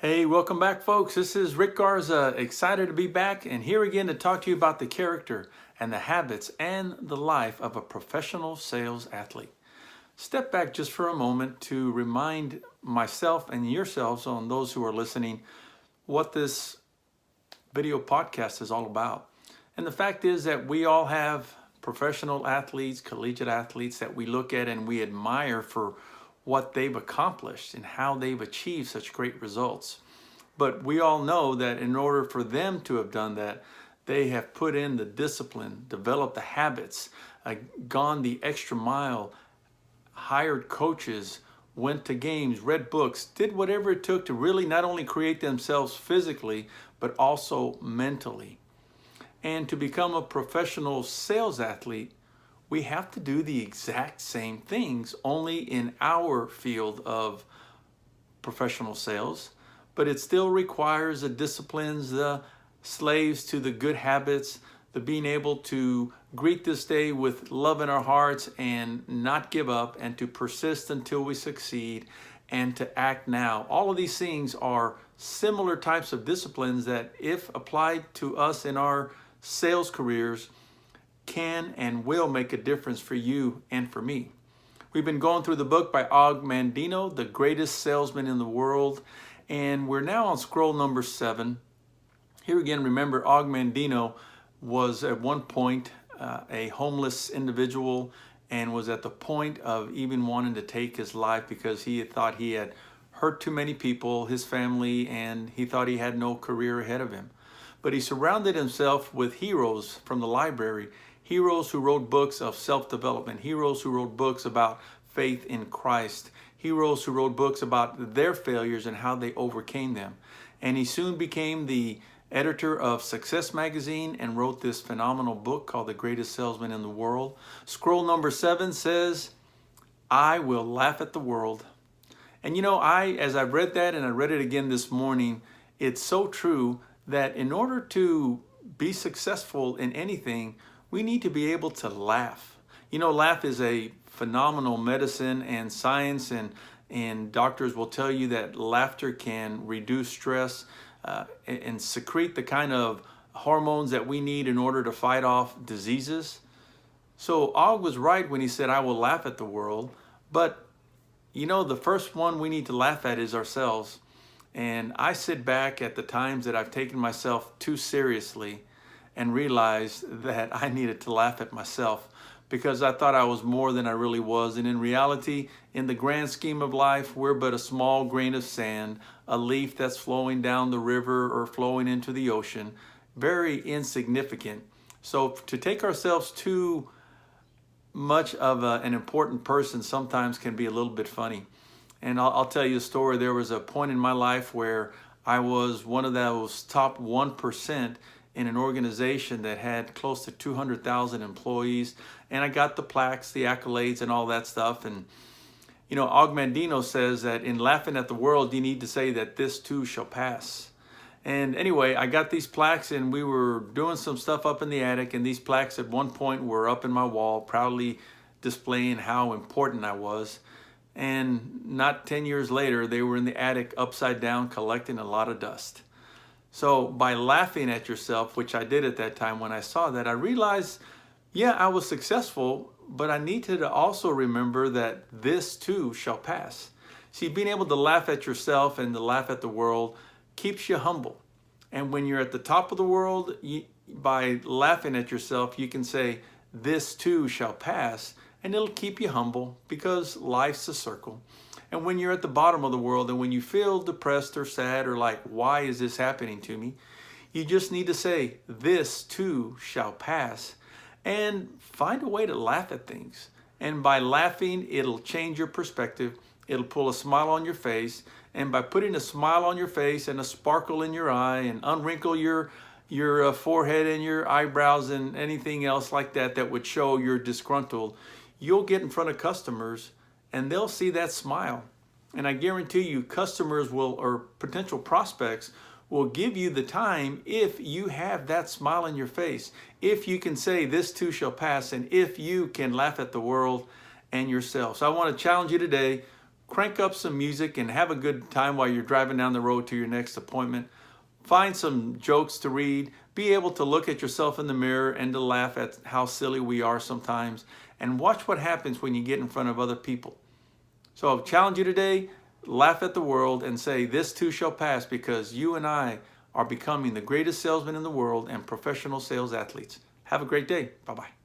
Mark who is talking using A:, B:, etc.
A: Hey, welcome back, folks. This is Rick Garza, excited to be back and here again to talk to you about the character and the habits and the life of a professional sales athlete. Step back just for a moment to remind myself and yourselves, on those who are listening, what this video podcast is all about. And the fact is that we all have professional athletes, collegiate athletes that we look at and we admire for what they've accomplished and how they've achieved such great results. But we all know that in order for them to have done that, they have put in the discipline, developed the habits, gone the extra mile, hired coaches, went to games, read books, did whatever it took to really not only create themselves physically, but also mentally. And to become a professional sales athlete, we have to do the exact same things, only in our field of professional sales. But it still requires the disciplines, the slaves to the good habits, the being able to greet this day with love in our hearts and not give up, and to persist until we succeed, and to act now. All of these things are similar types of disciplines that, if applied to us in our sales careers, can and will make a difference for you and for me. We've been going through the book by Og Mandino, The Greatest Salesman in the World, and we're now on scroll number 7. Here again, remember, Og Mandino was at one point a homeless individual and was at the point of even wanting to take his life because he had thought he had hurt too many people, his family, and he thought he had no career ahead of him. But he surrounded himself with heroes from the library, heroes who wrote books of self-development, heroes who wrote books about faith in Christ, heroes who wrote books about their failures and how they overcame them. And he soon became the editor of Success Magazine and wrote this phenomenal book called The Greatest Salesman in the World. Scroll number 7 says, I will laugh at the world. And you know, as I read that and I read it again this morning, it's so true that in order to be successful in anything, we need to be able to laugh. You know, laugh is a phenomenal medicine and science, and doctors will tell you that laughter can reduce stress and secrete the kind of hormones that we need in order to fight off diseases. So Og was right when he said, I will laugh at the world. But, you know, the first one we need to laugh at is ourselves. And I sit back at the times that I've taken myself too seriously and realized that I needed to laugh at myself because I thought I was more than I really was. And in reality, in the grand scheme of life, we're but a small grain of sand, a leaf that's flowing down the river or flowing into the ocean, very insignificant. So to take ourselves too much of an important person sometimes can be a little bit funny. And I'll tell you a story. There was a point in my life where I was one of those top 1% in an organization that had close to 200,000 employees. And I got the plaques, the accolades, and all that stuff. And, you know, Og Mandino says that in laughing at the world, you need to say that this too shall pass. And anyway, I got these plaques and we were doing some stuff up in the attic. And these plaques at one point were up in my wall, proudly displaying how important I was. And not 10 years later, they were in the attic upside down collecting a lot of dust. So by laughing at yourself, which I did at that time when I saw that, I realized, yeah, I was successful, but I needed to also remember that this too shall pass. See, being able to laugh at yourself and to laugh at the world keeps you humble. And when you're at the top of the world, by laughing at yourself, you can say, this too shall pass. And it'll keep you humble because life's a circle. And when you're at the bottom of the world and when you feel depressed or sad or like, why is this happening to me? You just need to say, this too shall pass, and find a way to laugh at things. And by laughing, it'll change your perspective. It'll pull a smile on your face. And by putting a smile on your face and a sparkle in your eye and unwrinkle your forehead and your eyebrows and anything else like that that would show you're disgruntled, you'll get in front of customers and they'll see that smile. And I guarantee you customers will, or potential prospects, will give you the time if you have that smile on your face, if you can say this too shall pass, and if you can laugh at the world and yourself. So I want to challenge you today, crank up some music and have a good time while you're driving down the road to your next appointment. Find some jokes to read. Be able to look at yourself in the mirror and to laugh at how silly we are sometimes. And watch what happens when you get in front of other people. So I'll challenge you today, laugh at the world and say, this too shall pass, because you and I are becoming the greatest salesmen in the world and professional sales athletes. Have a great day. Bye-bye.